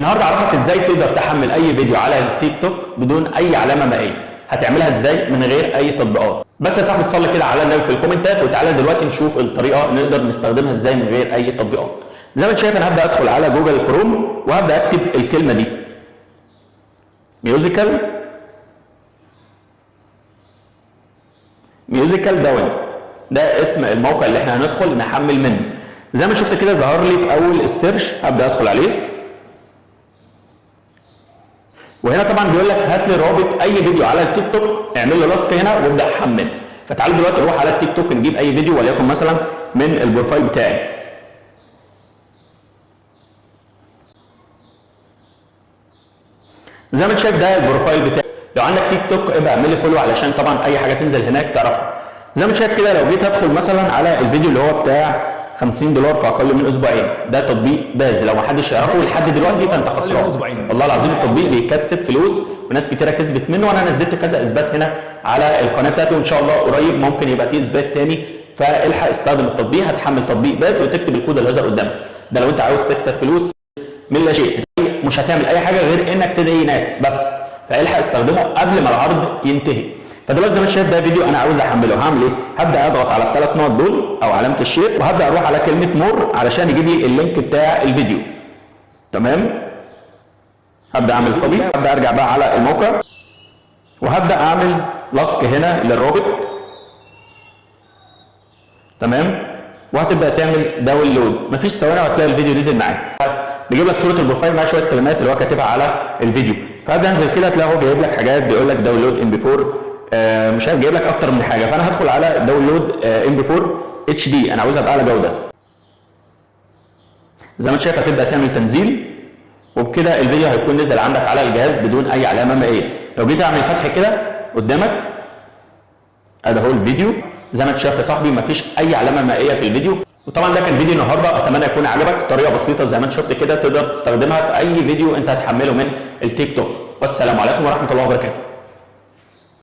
النهارده اعرفك ازاي تقدر تحمل اي فيديو على التيك توك بدون اي علامه مائيه. هتعملها ازاي من غير اي تطبيقات؟ بس يا صاحبي تصلي كده على النبي في الكومنتات، وتعالى دلوقتي نشوف الطريقه نقدر نستخدمها ازاي من غير اي تطبيقات. زي ما انت شايف انا هبدا ادخل على جوجل كروم وهبدا اكتب الكلمه دي ميوزيكال داون. ده اسم الموقع اللي احنا هندخل نحمل منه. زي ما شفت كده ظهر لي في اول السيرش، هبدا ادخل عليه وهنا طبعا بيقول لك هات لي رابط اي فيديو على التيك توك، اعمل له لاصق هنا وابدا حمل. فتعالوا دلوقتي نروح على التيك توك نجيب اي فيديو وليكن مثلا من البروفايل بتاعي. زي ما انت شايف ده البروفايل بتاعي. لو عندك تيك توك ابقى اعمل لي فولو علشان طبعا اي حاجه تنزل هناك تعرفها. زي ما انت شايف كده لو جيت ادخل مثلا على الفيديو اللي هو بتاع $50 في اقل من اسبوعين، ده تطبيق باز لو ما حدش يعرفه لحد دلوقتي فانت خسران. والله العظيم التطبيق بيكسب فلوس وناس كتيره كسبت منه، وانا نزلت كذا اثبات هنا على القناه بتاعتي، وان شاء الله قريب ممكن يبقى فيه اثبات تاني. فالحق استخدم التطبيق. هتحمل تطبيق باز وتكتب الكود اللي هيظهر قدامك ده لو انت عاوز تكسب فلوس من لا شيء. مش هتعمل اي حاجه غير انك تدعي ناس بس، فالحق استخدمه قبل ما العرض ينتهي. فدلوقتي زي ما انت شايف ده فيديو انا عاوز احمله، هعمل ايه؟ هبدا اضغط على الثلاث نقط دول او علامه الشير، وهبدا اروح على كلمه مور علشان يجيب لي اللينك بتاع الفيديو. تمام؟ هبدا اعمل كوبي، هبدا ارجع بقى على الموقع وهبدا اعمل لصق هنا للرابط. تمام؟ وهتبدا تعمل داونلود، مفيش ثواني وهتلاقي الفيديو نزل معاك. بيجيب لك صوره البروفايل مع شويه كلمات اللي هو كاتبها على الفيديو. فابدا انزل كده تلاقي هو جايب لك حاجات، بيقول لك داونلود ام بي 4، مش عارف جايب لك اكتر من حاجه. فانا هدخل على داونلود ام بي 4 اتش دي، انا عاوزها باعلى جوده. زي ما انت شايف هتبدا تعمل تنزيل، وبكده الفيديو هيكون نزل عندك على الجهاز بدون اي علامه مائيه. لو جيت اعمل فتح كده قدامك ادي اهو الفيديو. زي ما انت شايف يا صاحبي مفيش اي علامه مائيه في الفيديو. وطبعا ده كان فيديو النهارده، اتمنى يكون عجبك. طريقه بسيطه زي ما انت شفت كده تقدر تستخدمها في اي فيديو انت هتحمله من التيك توك. والسلام عليكم ورحمه الله وبركاته.